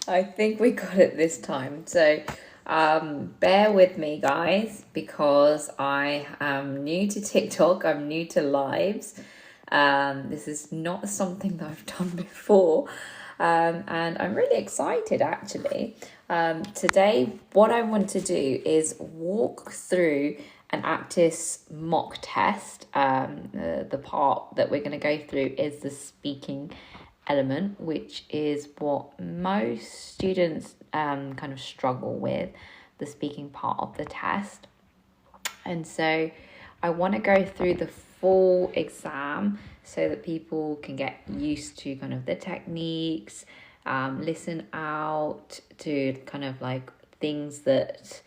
I think we got it this time. So bear with me, guys, because I am new to TikTok. I'm new to lives. This is not something that I've done before. And I'm really excited, actually. Today, what I want to do is walk through an Aptis mock test. The part that we're going to go through is the speaking element, which is what most students kind of struggle with, the speaking part of the test. And so I want to go through the full exam so that people can get used to kind of the techniques, listen out to kind of like things that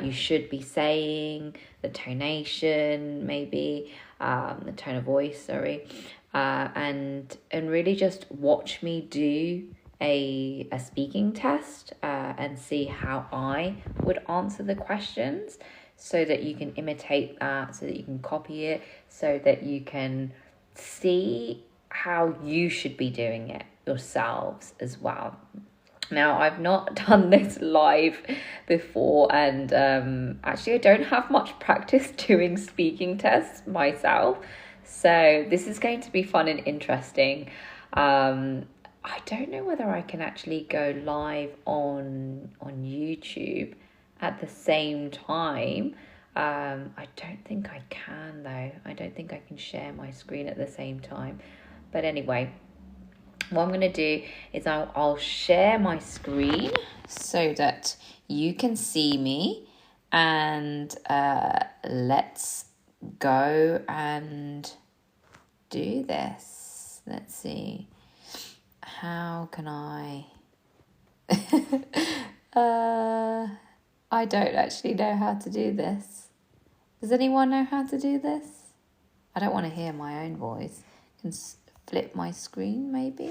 you should be saying, the tonation, maybe the tone of voice, sorry, and really just watch me do a speaking test and see how I would answer the questions, so that you can imitate that, so that you can copy it, so that you can see how you should be doing it yourselves as well. Now, I've not done this live before, and actually I don't have much practice doing speaking tests myself. So this is going to be fun and interesting. I don't know whether I can actually go live on YouTube at the same time. I don't think I can, though. I don't think I can share my screen at the same time. But anyway, what I'm going to do is I'll share my screen so that you can see me, and let's go and do this. Let's see. How can I... I don't actually know how to do this. Does anyone know how to do this? I don't want to hear my own voice. I can flip my screen, maybe?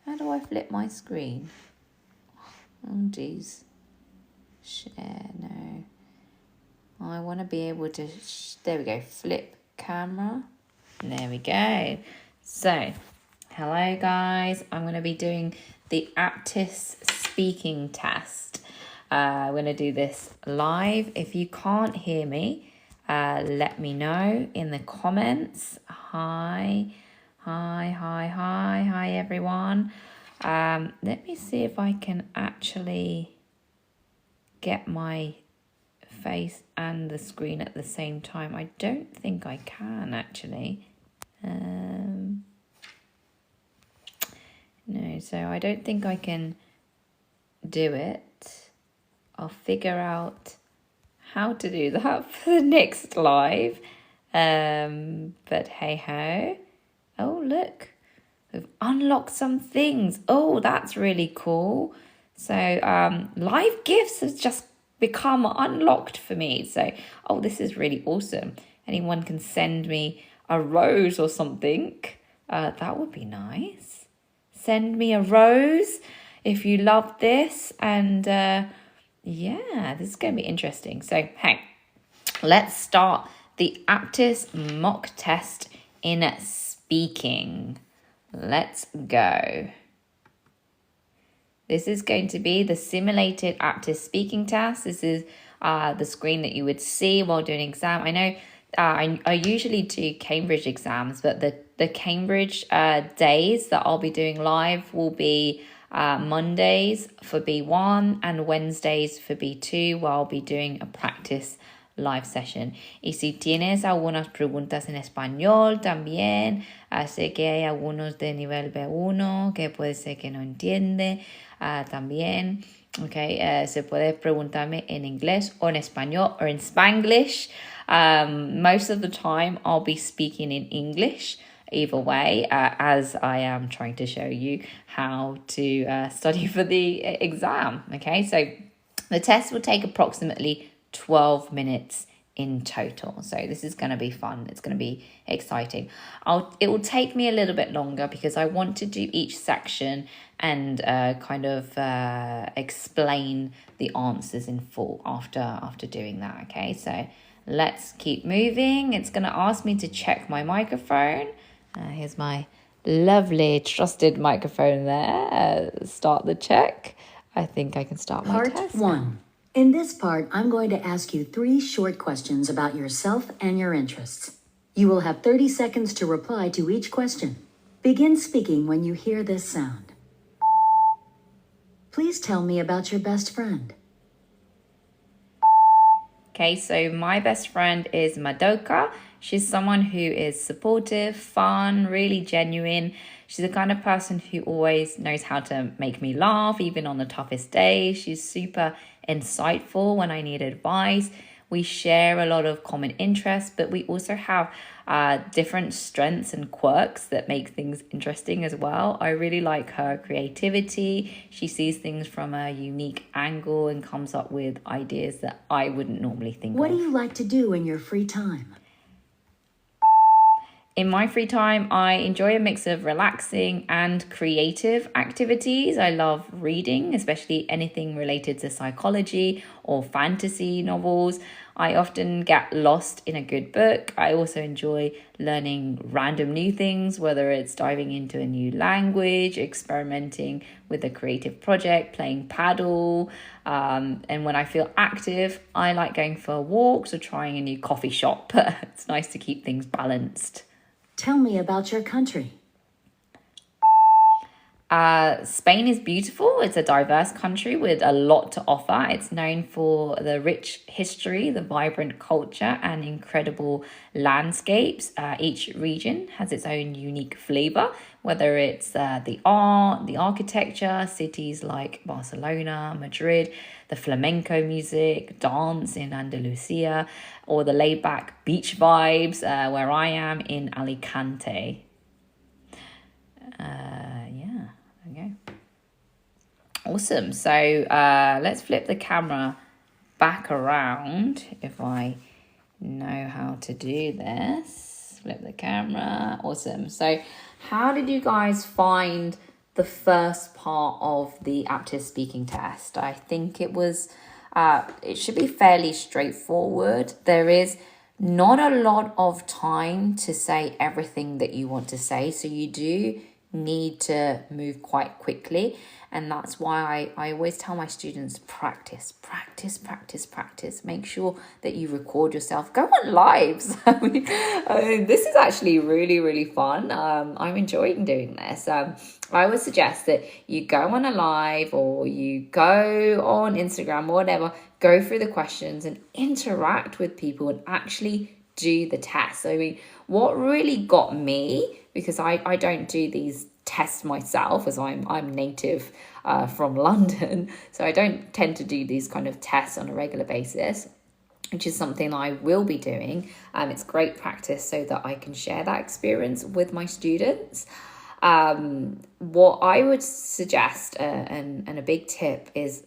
How do I flip my screen? Oh, geez. Share, no. I want to be able to... there we go. Flip camera. There we go. So, hello, guys. I'm going to be doing the Aptis speaking test. We're going to do this live. If you can't hear me, let me know in the comments. Hi everyone. Let me see if I can actually get my face and the screen at the same time. I don't think I can actually. No, so I don't think I can do it. I'll figure out how to do that for the next live. But hey ho. Oh, look. We've unlocked some things. Oh, that's really cool. So live gifts has just become unlocked for me. So, oh, this is really awesome. Anyone can send me a rose or something. That would be nice. Send me a rose if you love this. And yeah, this is going to be interesting. So, hey, let's start the Aptis mock test in speaking. Let's go. This is going to be the simulated Aptis speaking test. This is the screen that you would see while doing an exam. I know I usually do Cambridge exams, but the Cambridge days that I'll be doing live will be Mondays for B1 and Wednesdays for B2, where I'll be doing a practice live session. Y si tienes algunas preguntas en español también, sé que hay algunos de nivel B1 que puede ser que no entiende también. Okay, se puede preguntarme en inglés o en español or in Spanglish. Most of the time I'll be speaking in English either way, as I am trying to show you how to study for the exam. Okay, so the test will take approximately 12 minutes in total. So this is going to be fun. It's going to be exciting. It will take me a little bit longer because I want to do each section and kind of explain the answers in full after doing that. Okay, so let's keep moving. It's going to ask me to check my microphone. Here's my Lovely, trusted microphone there. Start the check. I think I can start my test. Part 1. In this part, I'm going to ask you 3 short questions about yourself and your interests. You will have 30 seconds to reply to each question. Begin speaking when you hear this sound. Please tell me about your best friend. Okay, so my best friend is Madoka. She's someone who is supportive, fun, really genuine. She's the kind of person who always knows how to make me laugh, even on the toughest days. She's super insightful when I need advice. We share a lot of common interests, but we also have different strengths and quirks that make things interesting as well. I really like her creativity. She sees things from a unique angle and comes up with ideas that I wouldn't normally think of. What do you like to do in your free time? In my free time, I enjoy a mix of relaxing and creative activities. I love reading, especially anything related to psychology or fantasy novels. I often get lost in a good book. I also enjoy learning random new things, whether it's diving into a new language, experimenting with a creative project, playing paddle. And when I feel active, I like going for walks or trying a new coffee shop. It's nice to keep things balanced. Tell me about your country. Spain is beautiful. It's a diverse country with a lot to offer. It's known for the rich history, the vibrant culture, and incredible landscapes. Each region has its own unique flavor, whether it's the art, the architecture, cities like Barcelona, Madrid, the flamenco music, dance in Andalusia, or the laid-back beach vibes where I am in Alicante. Awesome. So let's flip the camera back around if I know how to do this. Flip the camera. Awesome. So how did you guys find the first part of the APTIS speaking test? I think it was, it should be fairly straightforward. There is not a lot of time to say everything that you want to say. So you do need to move quite quickly. And that's why I always tell my students, practice. Make sure that you record yourself. Go on lives. I mean, this is actually really, really fun. I'm enjoying doing this. I would suggest that you go on a live or you go on Instagram or whatever, go through the questions and interact with people and actually do the test. I mean, what really got me, because I don't do these tests myself as I'm native from London, so I don't tend to do these kind of tests on a regular basis, which is something I will be doing. It's great practice so that I can share that experience with my students. What I would suggest and a big tip is,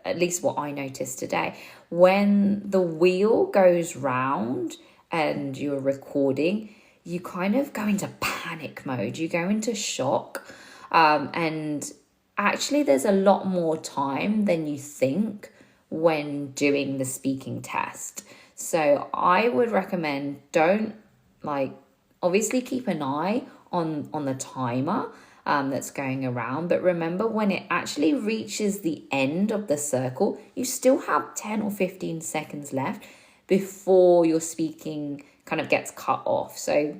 at least what I noticed today, when the wheel goes round and you're recording, you kind of go into panic mode, you go into shock, and actually there's a lot more time than you think when doing the speaking test. So I would recommend, don't, obviously keep an eye on the timer that's going around, but remember when it actually reaches the end of the circle, you still have 10 or 15 seconds left before your speaking kind of gets cut off. So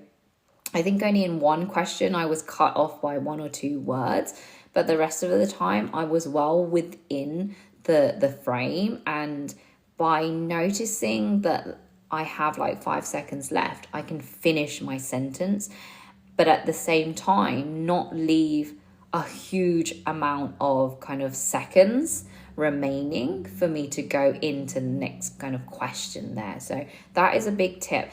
I think only in one question I was cut off by 1 or 2 words, but the rest of the time I was well within the frame. And by noticing that I have 5 seconds left, I can finish my sentence, but at the same time not leave a huge amount of kind of seconds remaining for me to go into the next kind of question there. So that is a big tip.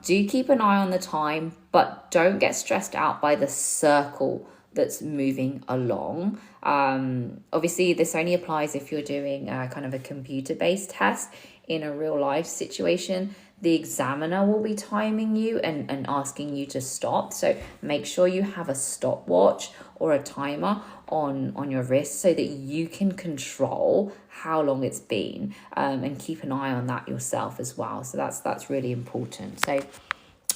Do keep an eye on the time, but don't get stressed out by the circle that's moving along. Obviously, this only applies if you're doing kind of a computer-based test. In a real life situation, the examiner will be timing you and asking you to stop. So make sure you have a stopwatch or a timer on your wrist so that you can control how long it's been, and keep an eye on that yourself as well. So that's really important. So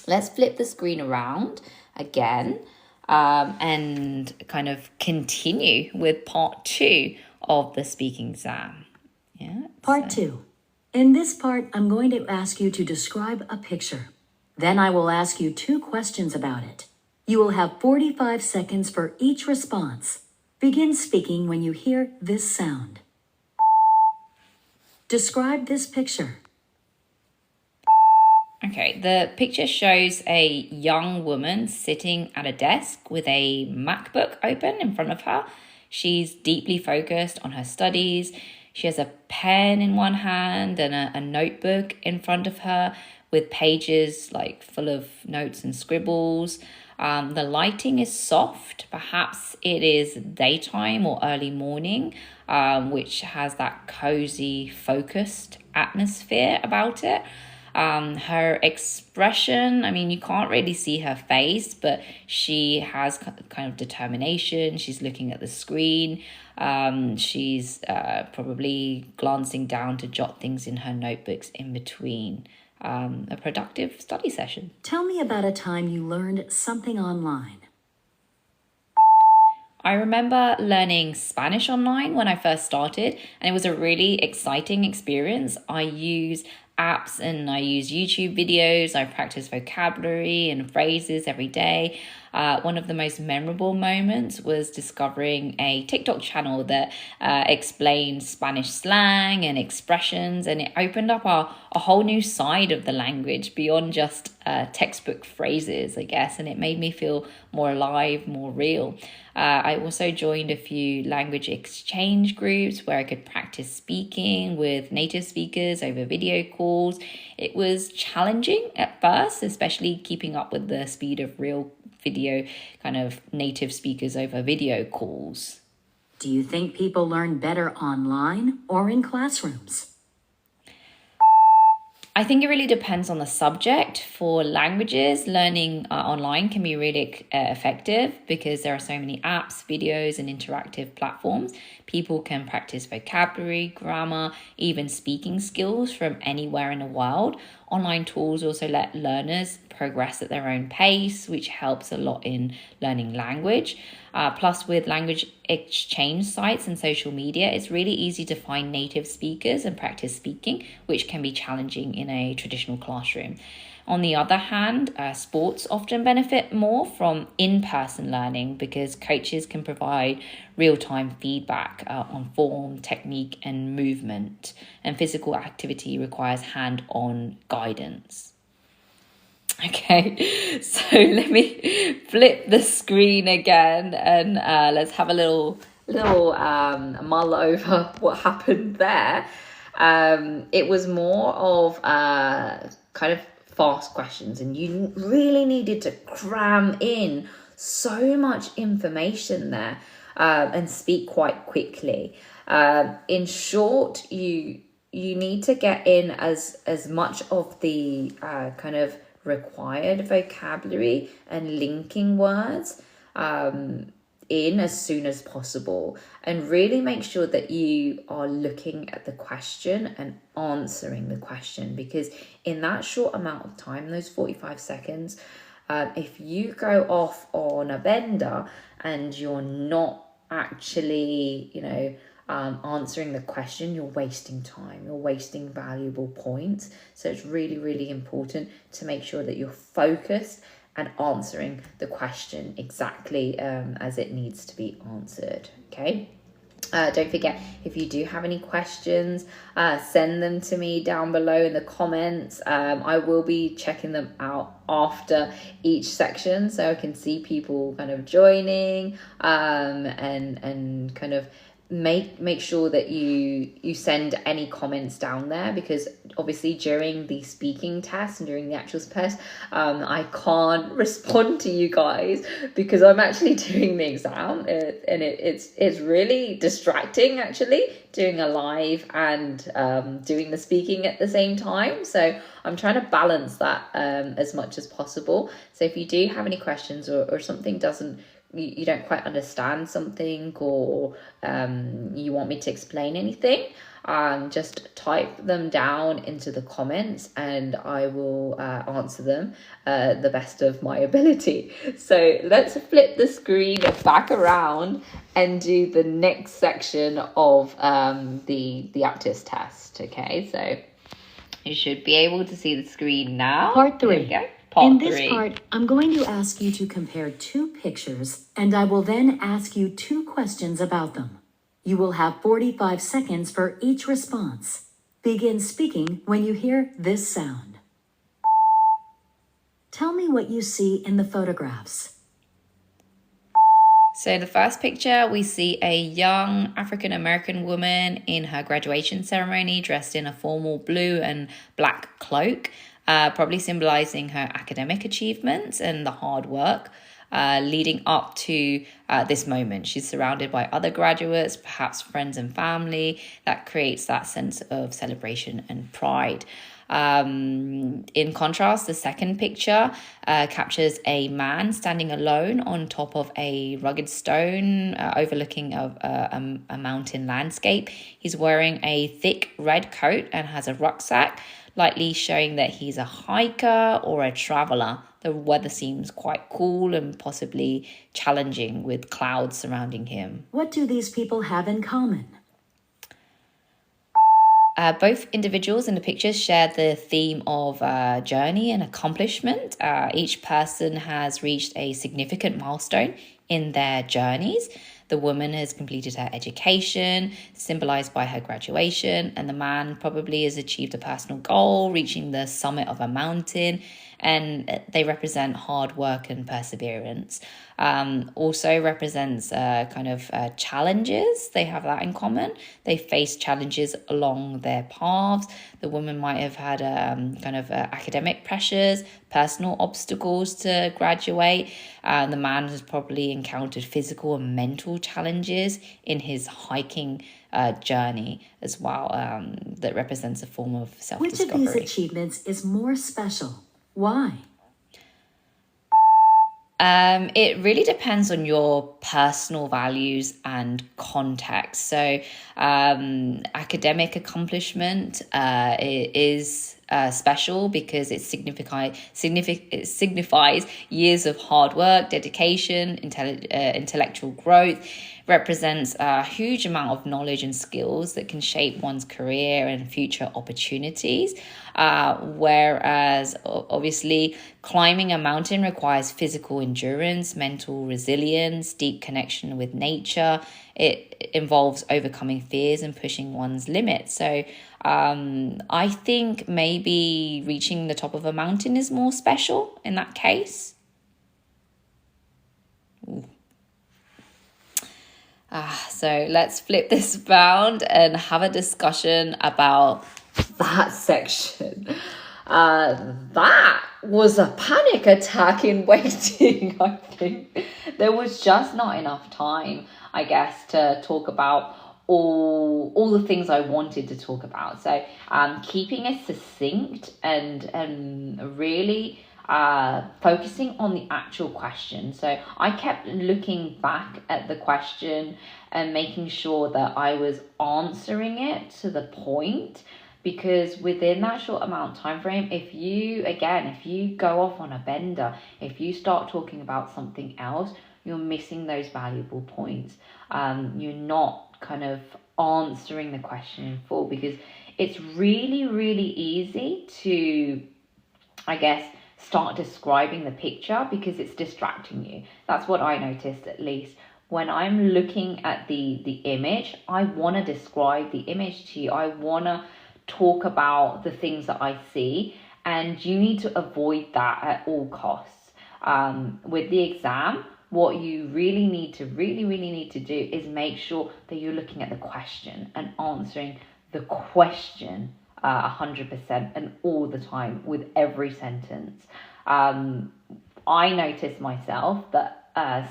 let's flip the screen around again. and kind of continue with part 2 of the speaking exam. Yeah. Part 2. In this part, I'm going to ask you to describe a picture. Then I will ask you 2 questions about it. You will have 45 seconds for each response. Begin speaking when you hear this sound. Describe this picture. Okay, the picture shows a young woman sitting at a desk with a MacBook open in front of her. She's deeply focused on her studies. She has a pen in one hand and a notebook in front of her with pages like full of notes and scribbles. The lighting is soft. Perhaps it is daytime or early morning, which has that cozy, focused atmosphere about it. Her expression, I mean, you can't really see her face, but she has kind of determination. She's looking at the screen. She's probably glancing down to jot things in her notebooks in between a productive study session. Tell me about a time you learned something online. I remember learning Spanish online when I first started, and it was a really exciting experience. I use apps and I use YouTube videos. I practice vocabulary and phrases every day. One of the most memorable moments was discovering a TikTok channel that explained Spanish slang and expressions, and it opened up a whole new side of the language beyond just textbook phrases, I guess, and it made me feel more alive, more real. I also joined a few language exchange groups where I could practice speaking with native speakers over video calls. It was challenging at first, especially keeping up with the speed of real video kind of native speakers over video calls. Do you think people learn better online or in classrooms? I think it really depends on the subject. For languages, learning online can be really effective because there are so many apps, videos, and interactive platforms. People can practice vocabulary, grammar, even speaking skills from anywhere in the world. Online tools also let learners progress at their own pace, which helps a lot in learning language. Plus, with language exchange sites and social media, it's really easy to find native speakers and practice speaking, which can be challenging in a traditional classroom. On the other hand, sports often benefit more from in-person learning because coaches can provide real-time feedback on form, technique, and movement. And physical activity requires hand-on guidance. Okay, so let me flip the screen again and let's have a little mull over what happened there. It was more of kind of fast questions, and you really needed to cram in so much information there and speak quite quickly. In short, you need to get in as much of the kind of required vocabulary and linking words in as soon as possible, and really make sure that you are looking at the question and answering the question, because in that short amount of time, those 45 seconds, if you go off on a bender and you're not actually answering the question, you're wasting time, you're wasting valuable points. So it's really, really important to make sure that you're focused and answering the question exactly as it needs to be answered. Okay. Don't forget, if you do have any questions, send them to me down below in the comments. I will be checking them out after each section, so I can see people kind of joining and kind of make sure that you send any comments down there, because obviously during the speaking test and during the actual test I can't respond to you guys because I'm actually doing the exam, and it's really distracting actually doing a live and doing the speaking at the same time. So I'm trying to balance that as much as possible. So if you do have any questions or something you don't quite understand something, or you want me to explain anything, just type them down into the comments and I will answer them the best of my ability. So let's flip the screen back around and do the next section of the aptis test. Okay, so you should be able to see the screen now. Part 3. Part In this 3. part, I'm going to ask you to compare 2 pictures, and I will then ask you 2 questions about them. You will have 45 seconds for each response. Begin speaking when you hear this sound. Tell me what you see in the photographs. So the first picture, we see a young African-American woman in her graduation ceremony dressed in a formal blue and black cloak, probably symbolizing her academic achievements and the hard work leading up to this moment. She's surrounded by other graduates, perhaps friends and family. That creates that sense of celebration and pride. In contrast, the second picture captures a man standing alone on top of a rugged stone overlooking a mountain landscape. He's wearing a thick red coat and has a rucksack, likely showing that he's a hiker or a traveler. The weather seems quite cool and possibly challenging with clouds surrounding him. What do these people have in common? Both individuals in the pictures share the theme of journey and accomplishment. Each person has reached a significant milestone in their journeys. The woman has completed her education, symbolized by her graduation, and the man probably has achieved a personal goal, reaching the summit of a mountain, and they represent hard work and perseverance. Also represents challenges. They have that in common. They face challenges along their paths. The woman might have had academic pressures, personal obstacles to graduate. The man has probably encountered physical and mental challenges in his hiking journey as well. That represents a form of self-discovery. Which of these achievements is more special? Why? It really depends on your personal values and context. So academic accomplishment is special because it signifies years of hard work, dedication, intellectual growth, represents a huge amount of knowledge and skills that can shape one's career and future opportunities. Whereas obviously climbing a mountain requires physical endurance, mental resilience, deep connection with nature. It involves overcoming fears and pushing one's limits. So I think maybe reaching the top of a mountain is more special in that case. So let's flip this around and have a discussion about that section. That was a panic attack in waiting, I think. There was just not enough time, I guess, to talk about all the things I wanted to talk about. So keeping it succinct and really focusing on the actual question. So I kept looking back at the question and making sure that I was answering it to the point, because within that short amount of time frame, if you go off on a bender, if you start talking about something else, you're missing those valuable points. You're not kind of answering the question in full, because it's really, really easy to, I guess, start describing the picture because it's distracting you. That's what I noticed, at least. When I'm looking at the image, I want to describe the image to you. I want to talk about the things that I see, and you need to avoid that at all costs. With the exam, what you really need to do is make sure that you're looking at the question and answering the question 100% and all the time with every sentence. I noticed myself that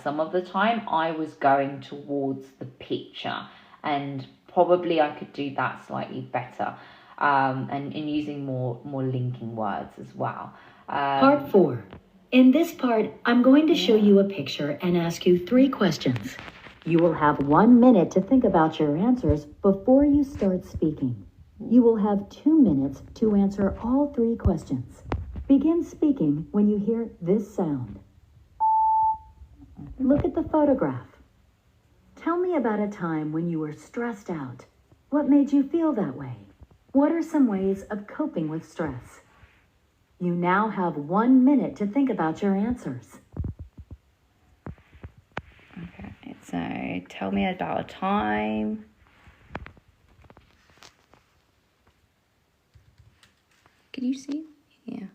some of the time I was going towards the picture, and probably I could do that slightly better, and using more linking words as well. Part 4. In this part, I'm going to show you a picture and ask you 3 questions. You will have 1 minute to think about your answers before you start speaking. You will have 2 minutes to answer all 3 questions. Begin speaking when you hear this sound. Look at the photograph. Tell me about a time when you were stressed out. What made you feel that way? What are some ways of coping with stress? You now have 1 minute to think about your answers. Okay, so tell me about a time. Can you see? Yeah.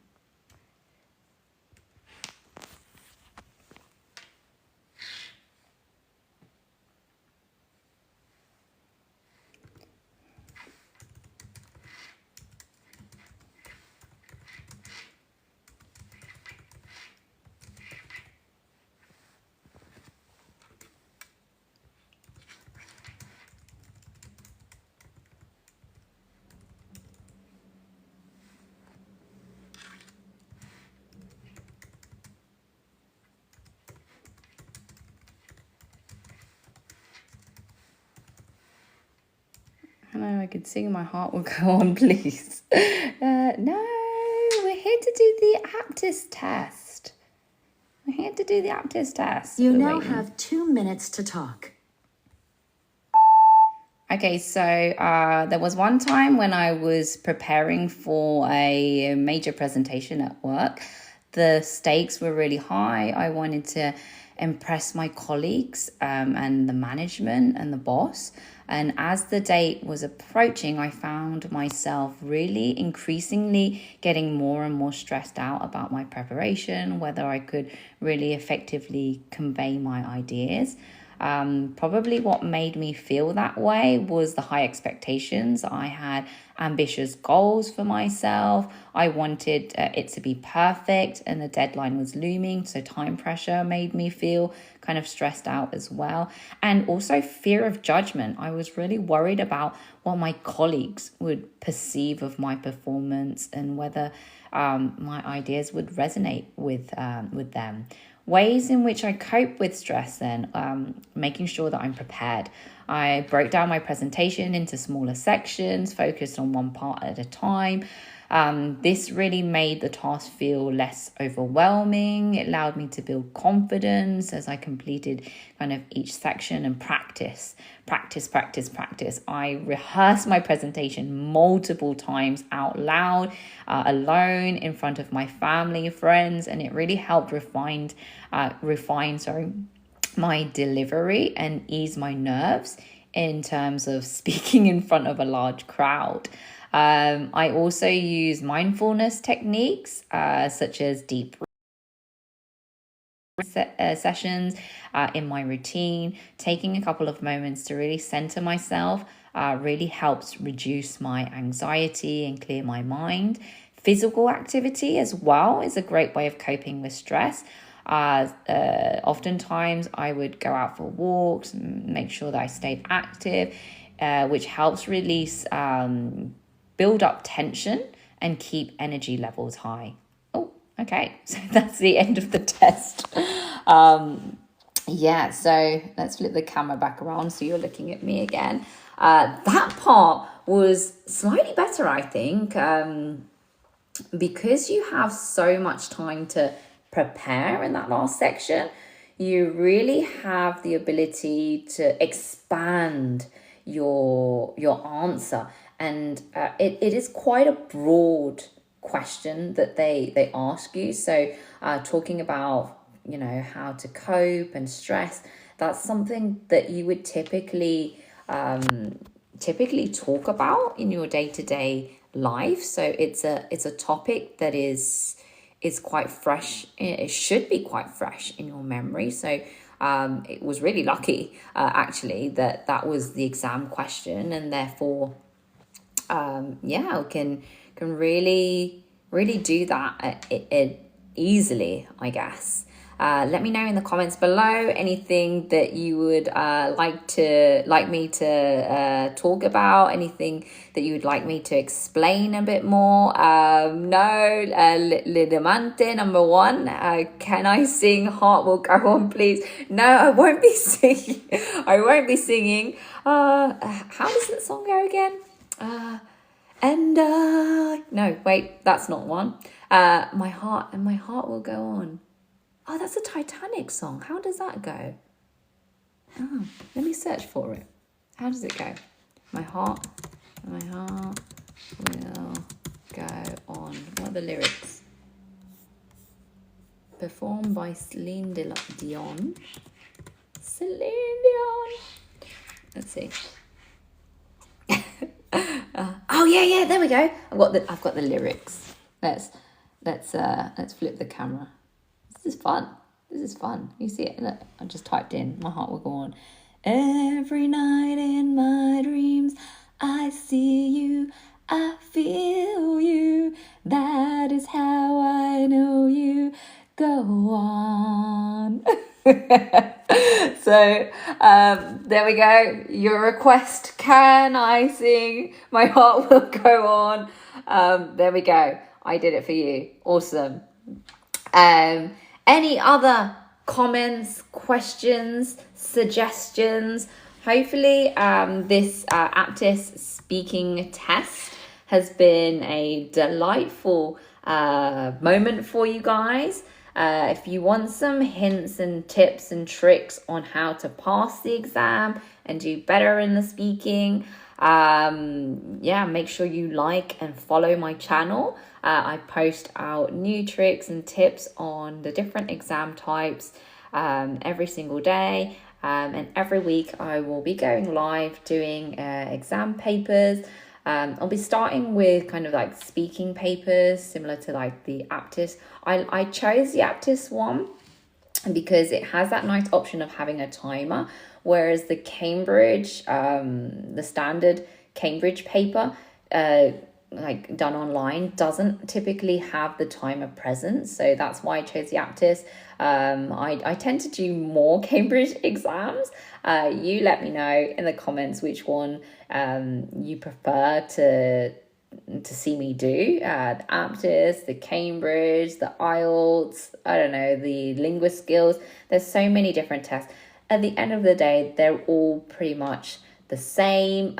I know I could sing, my heart will go on, please. No, we're here to do the APTIS test. We're here to do the APTIS test. You now have 2 minutes to talk. Okay, so there was one time when I was preparing for a major presentation at work. The stakes were really high. I wanted to impress my colleagues and the management and the boss. And as the date was approaching, I found myself really increasingly getting more and more stressed out about my preparation, whether I could really effectively convey my ideas. Probably what made me feel that way was the high expectations. I had ambitious goals for myself. I wanted it to be perfect, and the deadline was looming. So time pressure made me feel kind of stressed out as well. And also fear of judgment. I was really worried about what my colleagues would perceive of my performance and whether my ideas would resonate with them. Ways in which I cope with stress then, making sure that I'm prepared. I broke down my presentation into smaller sections, focused on one part at a time. This really made the task feel less overwhelming. It allowed me to build confidence as I completed kind of each section and practice. I rehearsed my presentation multiple times out loud, alone, in front of my family, friends, and it really helped refine my delivery and ease my nerves in terms of speaking in front of a large crowd. I also use mindfulness techniques such as deep sessions in my routine. Taking a couple of moments to really center myself really helps reduce my anxiety and clear my mind. Physical activity as well is a great way of coping with stress. Oftentimes I would go out for walks, make sure that I stayed active, which helps release, build up tension and keep energy levels high. Oh, okay. So that's the end of the test. So let's flip the camera back around so you're looking at me again. That part was slightly better, I think, because you have so much time to prepare in that last section. You really have the ability to expand your answer, and it is quite a broad question that they ask you. So talking about how to cope and stress, that's something that you would typically talk about in your day-to-day life. So it's a topic that is quite fresh. It should be quite fresh in your memory. So it was really lucky actually that was the exam question, and therefore can really do that easily, I guess. Let me know in the comments below anything that you would like me to talk about, anything that you would like me to explain a bit more. Le demante number 1. Can I sing Heart Will Go On, please? No, I won't be singing. I won't be singing. How does that song go again? No, wait, that's not one. My heart will go on. Oh, that's a Titanic song. How does that go? Oh, let me search for it. How does it go? My heart will go on. What are the lyrics? Performed by Celine Dion. Celine Dion. Let's see. Oh yeah, there we go. I've got the lyrics. Let's flip the camera. This is fun. You see it? Look, I just typed in. My heart will go on. Every night in my dreams, I see you, I feel you. That is how I know you. Go on. So there we go. Your request. Can I sing My Heart Will Go On? There we go. I did it for you. Awesome. Any other comments, questions, suggestions? Hopefully this APTIS speaking test has been a delightful moment for you guys. If you want some hints and tips and tricks on how to pass the exam and do better in the speaking, make sure you like and follow my channel. I post out new tricks and tips on the different exam types every single day. And every week I will be going live doing exam papers. I'll be starting with kind of like speaking papers, similar to like the APTIS. I chose the APTIS one because it has that nice option of having a timer, whereas the Cambridge, the standard Cambridge paper, like done online, doesn't typically have the timer present. So that's why I chose the APTIS. I tend to do more Cambridge exams. You let me know in the comments which one you prefer to see me do. The APTIS, the Cambridge, the IELTS, I don't know, the linguist skills. There's so many different tests. At the end of the day, they're all pretty much the same.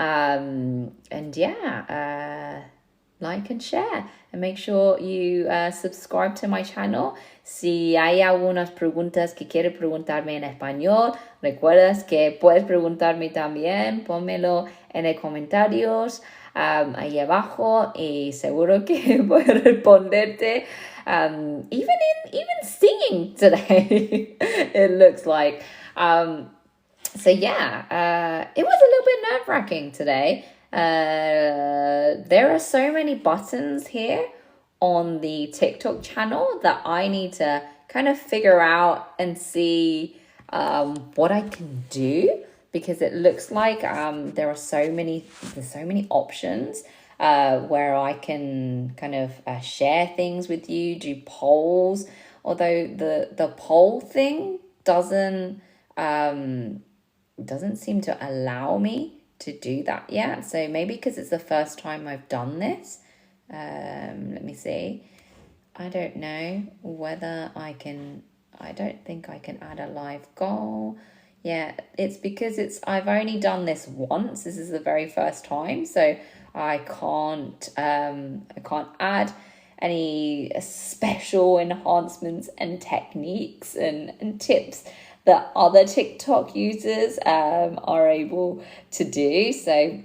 Like and share, and make sure you subscribe to my channel. Si hay algunas preguntas que quieres preguntarme en español, recuerdas que puedes preguntarme también, pónmelo en los comentarios ahí abajo y seguro que voy a responderte. Even singing today, it looks like. It was a little bit nerve-wracking today. There are so many buttons here on the TikTok channel that I need to kind of figure out and see what I can do, because it looks like there's so many options where I can kind of share things with you, do polls, although the poll thing doesn't seem to allow me to do that yet. So maybe because it's the first time I've done this. Let me see. I don't know whether I don't think I can add a live goal. Yeah, it's because I've only done this once. This is the very first time, so I can't add any special enhancements and techniques and tips that other TikTok users are able to do. So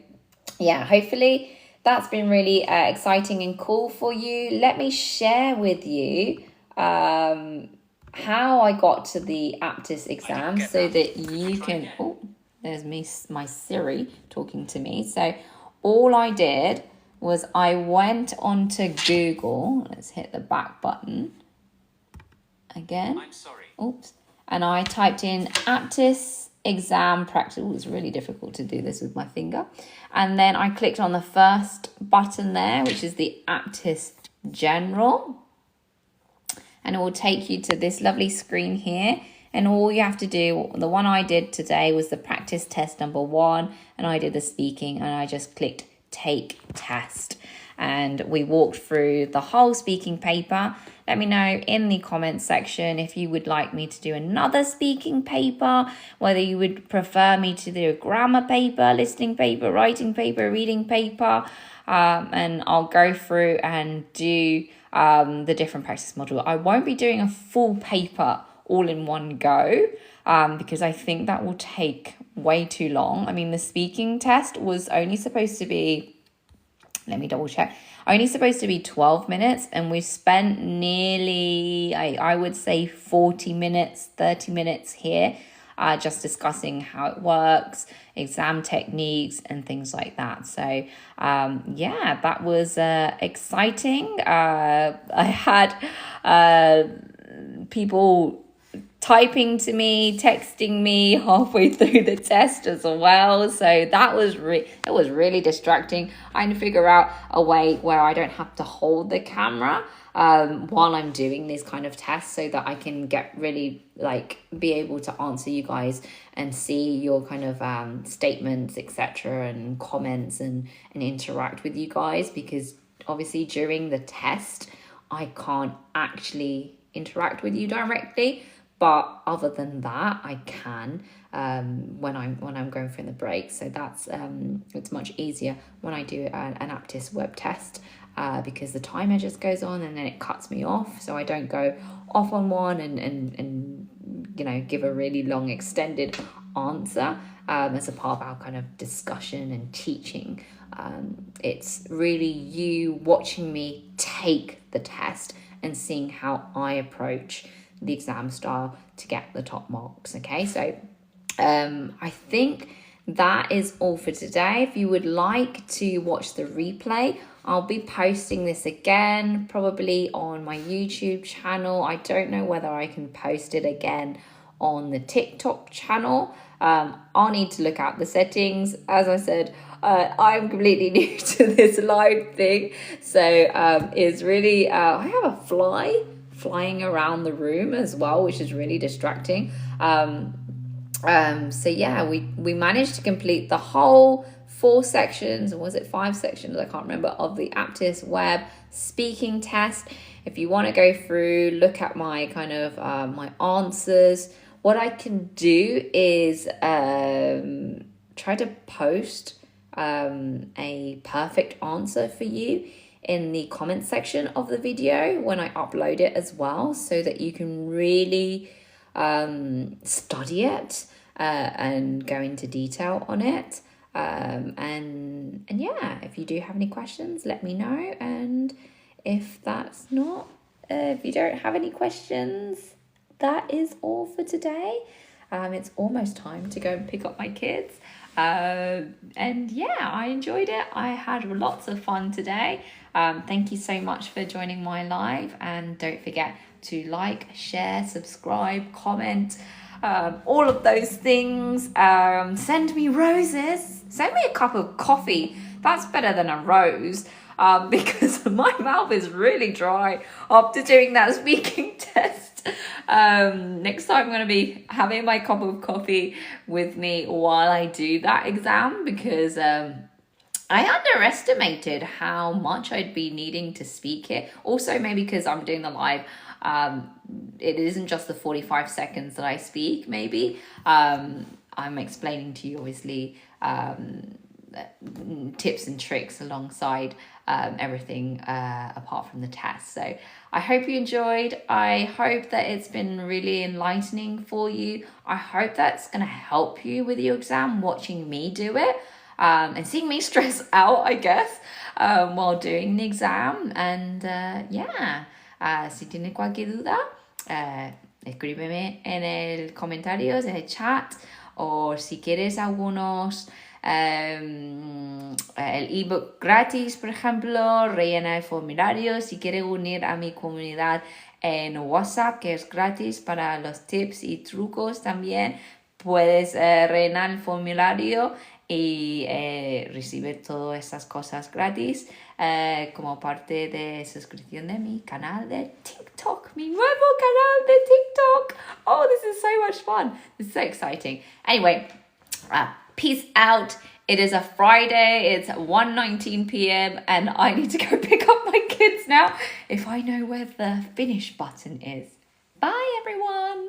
yeah, hopefully that's been really exciting and cool for you. Let me share with you how I got to the APTIS exam so that you can... Oh, there's my Siri talking to me. So all I did was I went onto Google. Let's hit the back button again. I'm sorry. Oops. And I typed in APTIS exam practice. It's really difficult to do this with my finger. And then I clicked on the first button there, which is the APTIS General. and it will take you to this lovely screen here. And all you have to do, the one I did today was the practice test number 1, and I did the speaking, and I just clicked take test. And we walked through the whole speaking paper. Let me know in the comments section if you would like me to do another speaking paper, whether you would prefer me to do a grammar paper, listening paper, writing paper, reading paper. And I'll go through and do the different practice module. I won't be doing a full paper all in one go because I think that will take way too long. I mean, the speaking test was only supposed to be, let me double check, only supposed to be 12 minutes, and we spent nearly, I would say 40 minutes, 30 minutes here just discussing how it works, exam techniques and things like that. So yeah, that was exciting. I had people typing to me, texting me halfway through the test as well. So that was really distracting. I had to figure out a way where I don't have to hold the camera while I'm doing these kind of tests, so that I can get really be able to answer you guys and see your kind of statements, etc., and comments and interact with you guys, because obviously during the test I can't actually interact with you directly. But other than that, I can when I'm going through the break. So that's it's much easier when I do an Aptis web test because the timer just goes on and then it cuts me off, so I don't go off on one and give a really long extended answer as a part of our kind of discussion and teaching. It's really you watching me take the test and seeing how I approach the exam style to get the top marks. Okay, so I think that is all for today. If you would like to watch the replay, I'll be posting this again probably on my YouTube channel. I don't know whether I can post it again on the TikTok channel. I'll need to look at the settings. As I said, I'm completely new to this live thing, so it's really I have a fly flying around the room as well, which is really distracting. So yeah, we managed to complete the whole 4 sections, or was it 5 sections, I can't remember, of the Aptis web speaking test. If you want to go through, look at my kind of my answers, what I can do is try to post a perfect answer for you in the comment section of the video when I upload it as well, so that you can really study it and go into detail on it. And yeah, if you do have any questions, let me know. And if that's not, if you don't have any questions, that is all for today. It's almost time to go and pick up my kids. And yeah, I enjoyed it. I had lots of fun today. Thank you so much for joining my live, and don't forget to like, share, subscribe, comment, all of those things. Send me roses, send me a cup of coffee. That's better than a rose, because my mouth is really dry after doing that speaking test. Next time I'm going to be having my cup of coffee with me while I do that exam, because I underestimated how much I'd be needing to speak it. Also, maybe because I'm doing the live, it isn't just the 45 seconds that I speak, maybe. I'm explaining to you, obviously, tips and tricks alongside everything apart from the test. So I hope you enjoyed. I hope that it's been really enlightening for you. I hope that's going to help you with your exam, watching me do it. And seeing me stress out, I guess, while doing the exam. And yeah, si tienes cualquier duda, escríbeme en el comentarios, en el chat, o si quieres algunos, el ebook gratis, por ejemplo, rellena el formulario. Si quieres unir a mi comunidad en WhatsApp, que es gratis para los tips y trucos también, puedes rellenar el formulario y recibir todas esas cosas gratis como parte de suscripción de mi canal de TikTok, mi nuevo canal de TikTok. Oh, this is so much fun. It's so exciting. Anyway, peace out. It is a Friday, it's 1:19 p.m. and I need to go pick up my kids now if I know where the finish button is. Bye, everyone.